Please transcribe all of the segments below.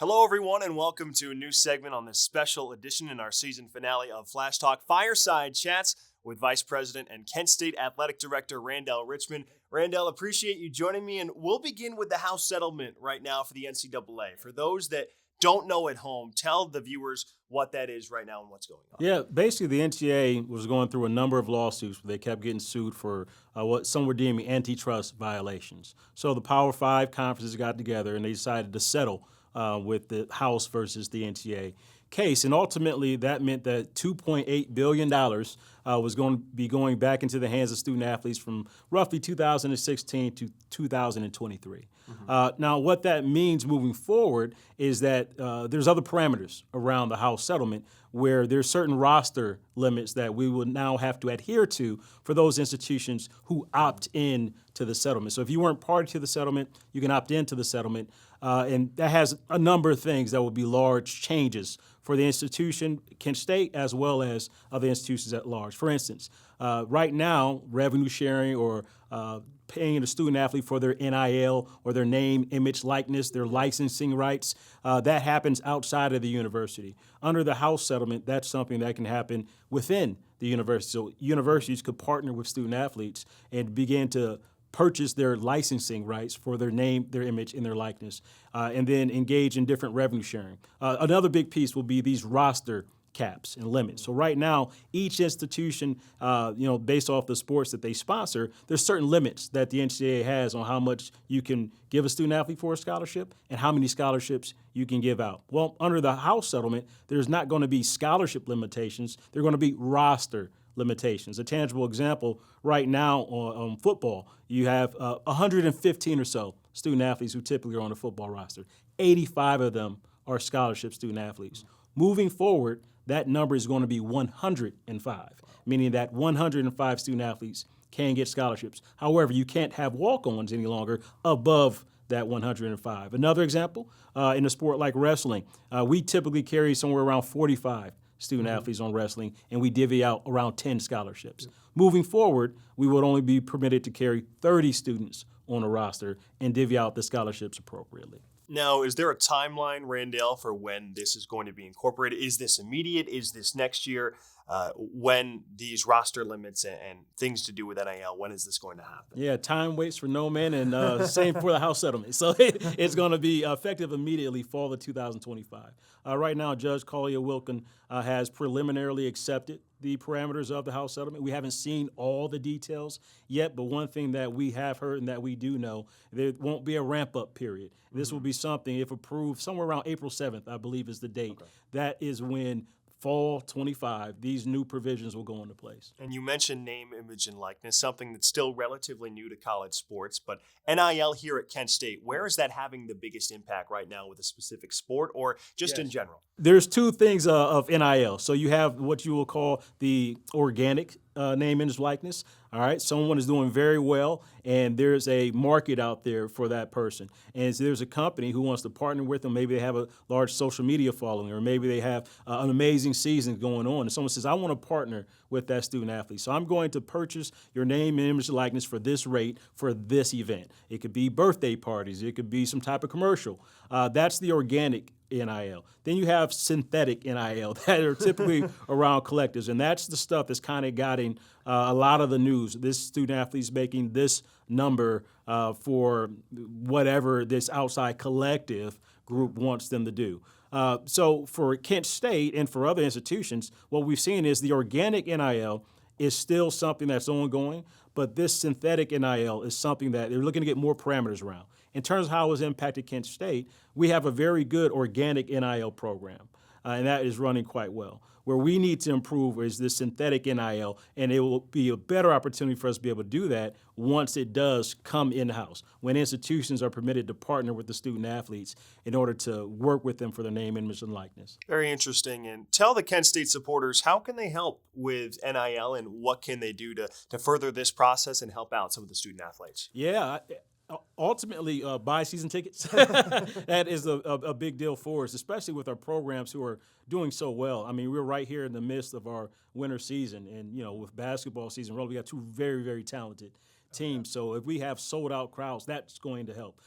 Hello, everyone, and welcome to a new segment on this special edition in our season finale of Flash Talk Fireside Chats with Vice President and Kent State Athletic Director Randale Richmond. Randale, appreciate you joining me, and we'll begin with the House settlement right now for the NCAA. For those that don't know at home, tell the viewers what that is right now and what's going on. Yeah, basically the NCAA was going through a number of lawsuits where they kept getting sued for what some were deeming antitrust violations. So the Power Five conferences got together and they decided to settle with the House versus the NCAA case. And ultimately that meant that $2.8 billion was going to be going back into the hands of student athletes from roughly 2016 to 2023. Now, what that means moving forward is that there's other parameters around the House settlement where there's certain roster limits that we will now have to adhere to for those institutions who opt in to the settlement. So if you weren't party to the settlement, you can opt into the settlement. And that has a number of things that will be large changes for the institution, Kent State, as well as other institutions at large. For instance, right now, revenue sharing or paying a student athlete for their NIL or their name, image, likeness, their licensing rights, that happens outside of the university. Under the House settlement, that's something that can happen within the university. So universities could partner with student athletes and begin to purchase their licensing rights for their name, their image, and their likeness, and then engage in different revenue sharing. Another big piece will be these roster caps and limits. So right now, each institution, based off the sports that they sponsor, there's certain limits that the NCAA has on how much you can give a student athlete for a scholarship and how many scholarships you can give out. Well, under the House settlement, there's not going to be scholarship limitations. They're going to be roster limitations. A tangible example right now on football, you have 115 or so student athletes who typically are on the football roster. 85 of them are scholarship student athletes. Moving forward, that number is going to be 105, meaning that 105 student athletes can get scholarships. However, you can't have walk-ons any longer above that 105. Another example, in a sport like wrestling, we typically carry somewhere around 45 student athletes on wrestling, and we divvy out around 10 scholarships. Moving forward, we would only be permitted to carry 30 students on a roster and divvy out the scholarships appropriately. Now, is there a timeline, Randale, for when this is going to be incorporated? Is this immediate? Is this next year? When these roster limits and things to do with NIL, when is this going to happen? Yeah, time waits for no man, and same for the House settlement. So it's going to be effective immediately, fall of 2025. Right now, Judge Collier Wilkin has preliminarily accepted the parameters of the House settlement. We haven't seen all the details yet, but one thing that we have heard and that we do know, there won't be a ramp-up period. This will be something, if approved, somewhere around April 7th, I believe is the date. Okay. That is when fall 25, these new provisions will go into place. And you mentioned name, image, and likeness, something that's still relatively new to college sports, but NIL here at Kent State, where is that having the biggest impact right now with a specific sport or just in general? There's two things of NIL. So you have what you will call the organic name, image, likeness. All right, someone is doing very well, and there's a market out there for that person. And so there's a company who wants to partner with them. Maybe they have a large social media following, or maybe they have an amazing season going on. And someone says, I want to partner with that student athlete. So I'm going to purchase your name, image, likeness for this rate for this event. It could be birthday parties. It could be some type of commercial. That's the organic NIL. Then you have synthetic NIL that are typically around collectives, and that's the stuff that's kind of gotten a lot of the news. This student athlete's making this number for whatever this outside collective group wants them to do. So for Kent State and for other institutions, what we've seen is the organic NIL is still something that's ongoing, but this synthetic NIL is something that they're looking to get more parameters around. In terms of how it's impacted Kent State, we have a very good organic NIL program, and that is running quite well. Where we need to improve is this synthetic NIL, and it will be a better opportunity for us to be able to do that once it does come in-house, when institutions are permitted to partner with the student athletes in order to work with them for their name, image, and likeness. Very interesting. And tell the Kent State supporters, how can they help with NIL, and what can they do to further this process and help out some of the student athletes? Yeah. Ultimately, buy season tickets. That is a big deal for us, especially with our programs who are doing so well. I mean, we're right here in the midst of our winter season, and with basketball season, we got two very, very talented teams. So if we have sold out crowds, that's going to help.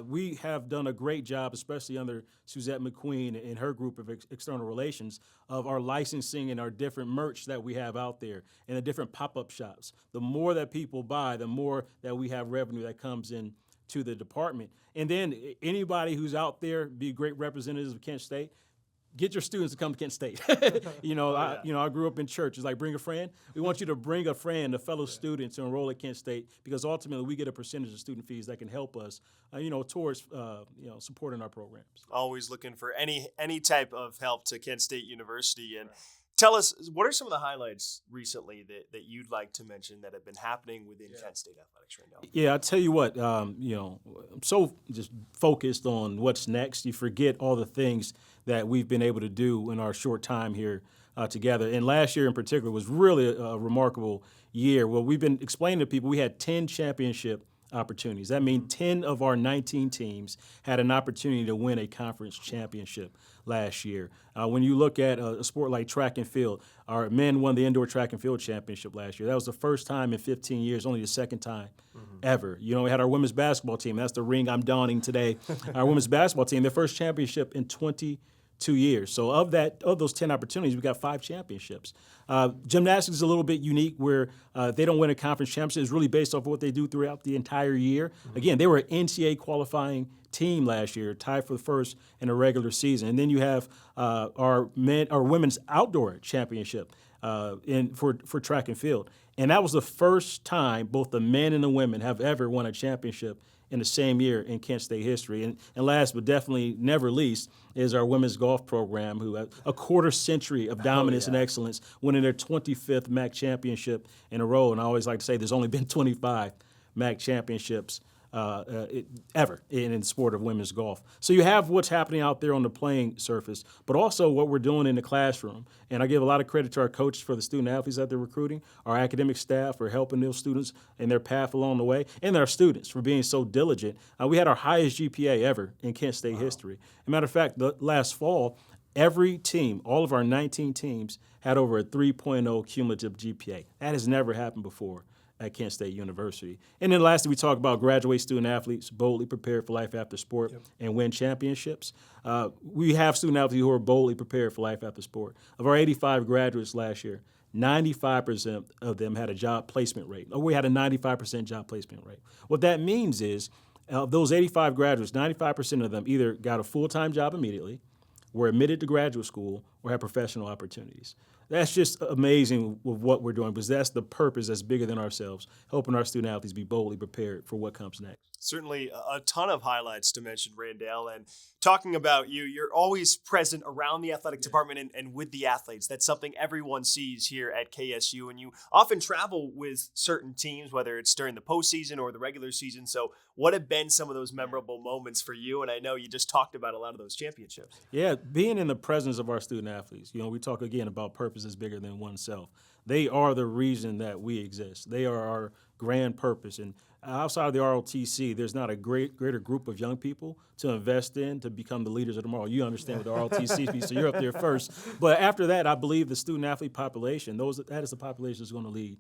We have done a great job, especially under Suzette McQueen and her group of external relations, of our licensing and our different merch that we have out there and the different pop-up shops. The more that people buy, the more that we have revenue that comes in to the department. And then anybody who's out there, be great representatives of Kent State, get your students to come to Kent State. I grew up in church. It's like, bring a friend. We want you to bring a friend, a fellow student, to enroll at Kent State, because ultimately we get a percentage of student fees that can help us, towards supporting our programs. Always looking for any type of help to Kent State University. And tell us, what are some of the highlights recently that you'd like to mention that have been happening within Kent State athletics right now? Yeah, I tell you what, I'm so just focused on what's next. You forget all the things that we've been able to do in our short time here together. And last year in particular was really a remarkable year. Well, we've been explaining to people we had 10 championship opportunities. That means 10 of our 19 teams had an opportunity to win a conference championship last year. When you look at a sport like track and field, our men won the indoor track and field championship last year. That was the first time in 15 years, only the second time ever. We had our women's basketball team. That's the ring I'm donning today. Our women's basketball team, their first championship in 22 years. So of those 10 opportunities, we got 5 championships. Gymnastics is a little bit unique where they don't win a conference championship. It's really based off of what they do throughout the entire year. Again, they were an NCAA qualifying team last year, tied for the first in a regular season. And then you have our women's outdoor championship for track and field. And that was the first time both the men and the women have ever won a championship in the same year in Kent State history. And last but definitely never least is our women's golf program, who have a quarter century of dominance and excellence, winning their 25th MAC championship in a row. And I always like to say there's only been 25 MAC championships ever in the sport of women's golf. So you have what's happening out there on the playing surface, but also what we're doing in the classroom. And I give a lot of credit to our coaches for the student athletes that they're recruiting, our academic staff for helping those students in their path along the way, and our students for being so diligent. We had our highest GPA ever in Kent State history. As a matter of fact, last fall, every team, all of our 19 teams, had over a 3.0 cumulative GPA. That has never happened before at Kent State University. And then lastly, we talk about graduate student athletes boldly prepared for life after sport and win championships. We have student athletes who are boldly prepared for life after sport. Of our 85 graduates last year, 95% of them had a job placement rate. We had a 95% job placement rate. What that means is, of those 85 graduates, 95% of them either got a full-time job immediately, were admitted to graduate school, or had professional opportunities. That's just amazing with what we're doing, because that's the purpose that's bigger than ourselves, helping our student athletes be boldly prepared for what comes next. Certainly a ton of highlights to mention, Randale. And talking about you're always present around the athletic department and with the athletes. That's something everyone sees here at KSU. And you often travel with certain teams, whether it's during the postseason or the regular season. So what have been some of those memorable moments for you? And I know you just talked about a lot of those championships. Yeah, being in the presence of our student athletes. We talk again about purpose is bigger than oneself. They are the reason that we exist. They are our grand purpose. And outside of the ROTC, there's not a greater group of young people to invest in to become the leaders of tomorrow. You understand with the ROTC piece, so you're up there first. But after that, I believe the student-athlete population, that is the population that's going to lead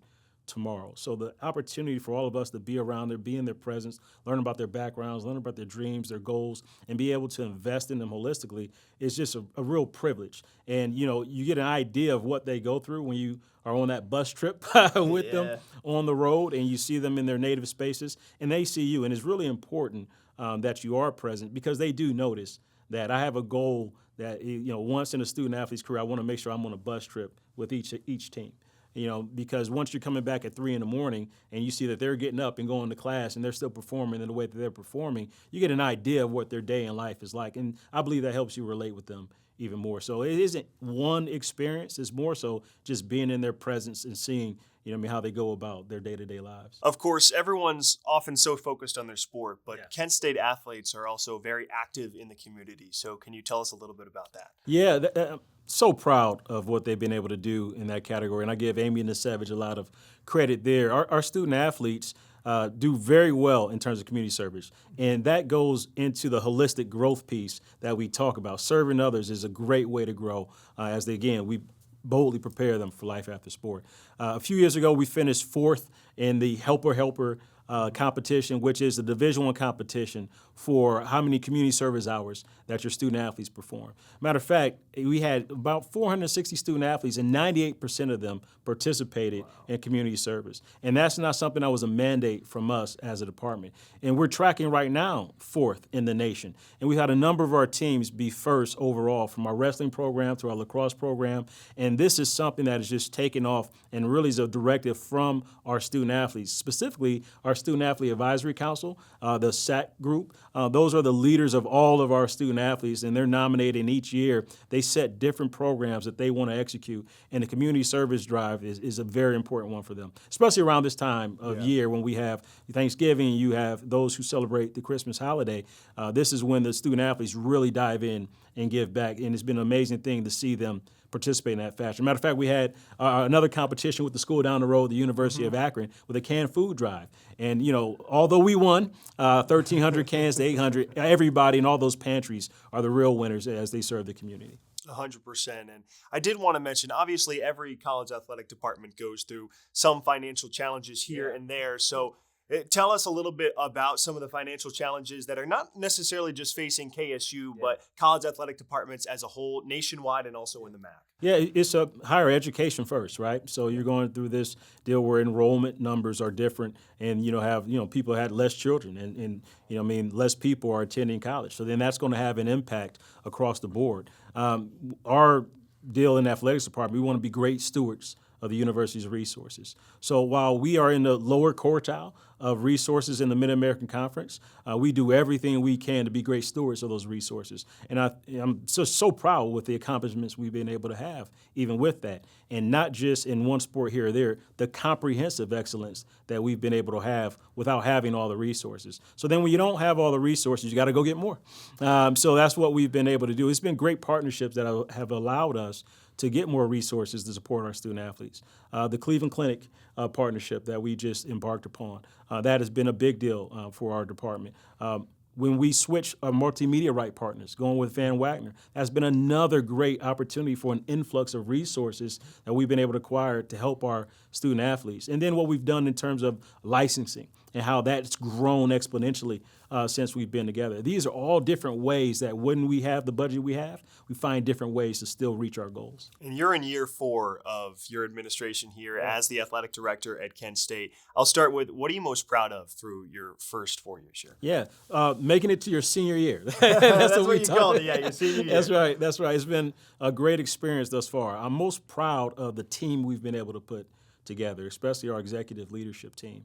tomorrow. So the opportunity for all of us to be around there, be in their presence, learn about their backgrounds, learn about their dreams, their goals, and be able to invest in them holistically is just a real privilege. And, you get an idea of what they go through when you are on that bus trip with them on the road, and you see them in their native spaces, and they see you. And it's really important that you are present, because they do notice that I have a goal that, once in a student-athlete's career, I want to make sure I'm on a bus trip with each team. Because once you're coming back at 3 a.m. and you see that they're getting up and going to class and they're still performing in the way that they're performing, you get an idea of what their day in life is like. And I believe that helps you relate with them even more. So it isn't one experience. It's more so just being in their presence and seeing, how they go about their day-to-day lives. Of course, everyone's often so focused on their sport, but Kent State athletes are also very active in the community. So can you tell us a little bit about that? Yeah, I'm so proud of what they've been able to do in that category. And I give Amy and the Savage a lot of credit there. Our student athletes do very well in terms of community service. And that goes into the holistic growth piece that we talk about. Serving others is a great way to grow we boldly prepare them for life after sport. A few years ago, we finished 4th in the helper competition, which is the Division I competition for how many community service hours that your student athletes perform. Matter of fact, we had about 460 student athletes, and 98% of them participated in community service. And that's not something that was a mandate from us as a department. And we're tracking right now 4th in the nation. And we've had a number of our teams be first overall, from our wrestling program to our lacrosse program. And this is something that is just taken off and really is a directive from our student athletes, specifically our Student Athlete Advisory Council, the SAC group. Those are the leaders of all of our student athletes, and they're nominating each year. They set different programs that they want to execute, and the community service drive is a very important one for them, especially around this time of year when we have Thanksgiving, you have those who celebrate the Christmas holiday. This is when the student athletes really dive in and give back, and it's been an amazing thing to see them participate in that fashion. Matter of fact, we had another competition with the school down the road, the University of Akron, with a canned food drive. And, although we won 1,300 cans to 800, everybody in all those pantries are the real winners as they serve the community. 100%. And I did want to mention, obviously, every college athletic department goes through some financial challenges here and there. So tell us a little bit about some of the financial challenges that are not necessarily just facing KSU, but college athletic departments as a whole, nationwide and also in the MAC. Yeah, it's a higher education first, right? So you're going through this deal where enrollment numbers are different, and people had less children, and less people are attending college. So then that's going to have an impact across the board. Our deal in the athletics department, we want to be great stewards of the university's resources. So while we are in the lower quartile of resources in the Mid-American Conference, we do everything we can to be great stewards of those resources. And I'm so proud with the accomplishments we've been able to have, even with that. And not just in one sport here or there, the comprehensive excellence that we've been able to have without having all the resources. So then when you don't have all the resources, you got to go get more. So that's what we've been able to do. It's been great partnerships that have allowed us to get more resources to support our student athletes. The Cleveland Clinic partnership that we just embarked upon, that has been a big deal for our department. When we switched our multimedia right partners, going with Van Wagner, that's been another great opportunity for an influx of resources that we've been able to acquire to help our student athletes. And then what we've done in terms of licensing and how that's grown exponentially since we've been together. These are all different ways that when we have the budget we have, we find different ways to still reach our goals. And you're in year 4 of your administration here as the athletic director at Kent State. I'll start with, what are you most proud of through your first 4 years here? Yeah, making it to your senior year. That's what you call it, your senior year. That's right. It's been a great experience thus far. I'm most proud of the team we've been able to put together, especially our executive leadership team.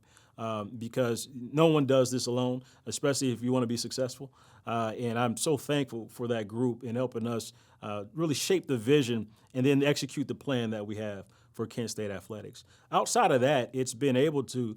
Because no one does this alone, especially if you want to be successful. And I'm so thankful for that group in helping us really shape the vision and then execute the plan that we have for Kent State athletics. Outside of that, it's been able to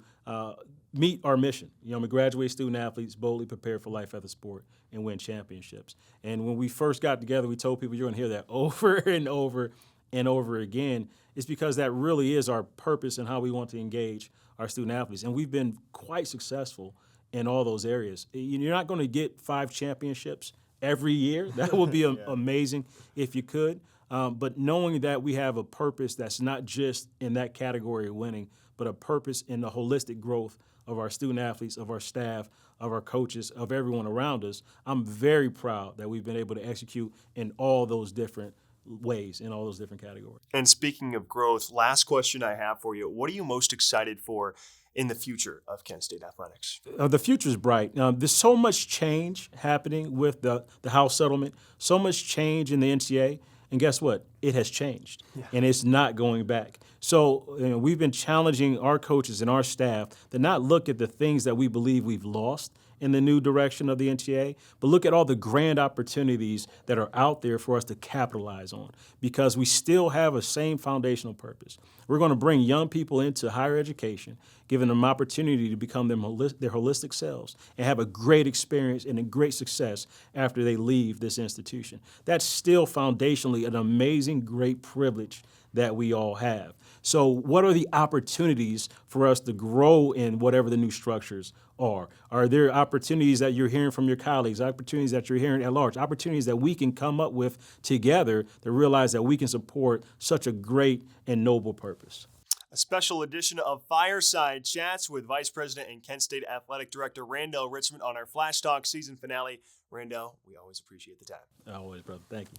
meet our mission. Graduate student athletes boldly prepare for life after sport and win championships. And when we first got together, we told people you're going to hear that over and over and over again. It's because that really is our purpose and how we want to engage our student athletes. And we've been quite successful in all those areas. You're not going to get 5 championships every year. That would be amazing if you could. But knowing that we have a purpose that's not just in that category of winning, but a purpose in the holistic growth of our student athletes, of our staff, of our coaches, of everyone around us, I'm very proud that we've been able to execute in all those different ways, in all those different categories. And speaking of growth, last question I have for you. What are you most excited for in the future of Kent State athletics? The future is bright. There's so much change happening with the House settlement, so much change in the NCAA, and guess what? It has changed, and it's not going back. So we've been challenging our coaches and our staff to not look at the things that we believe we've lost in the new direction of the NCAA, but look at all the grand opportunities that are out there for us to capitalize on, because we still have a same foundational purpose. We're going to bring young people into higher education, giving them opportunity to become their holistic selves and have a great experience and a great success after they leave this institution. That's still foundationally an amazing, great privilege that we all have. So what are the opportunities for us to grow in whatever the new structures are? Are there opportunities that you're hearing from your colleagues, opportunities that you're hearing at large, opportunities that we can come up with together to realize that we can support such a great and noble purpose? A special edition of Fireside Chats with Vice President and Kent State Athletic Director Randale Richmond on our Flash Talk season finale. Randale, we always appreciate the time. Always, brother. Thank you.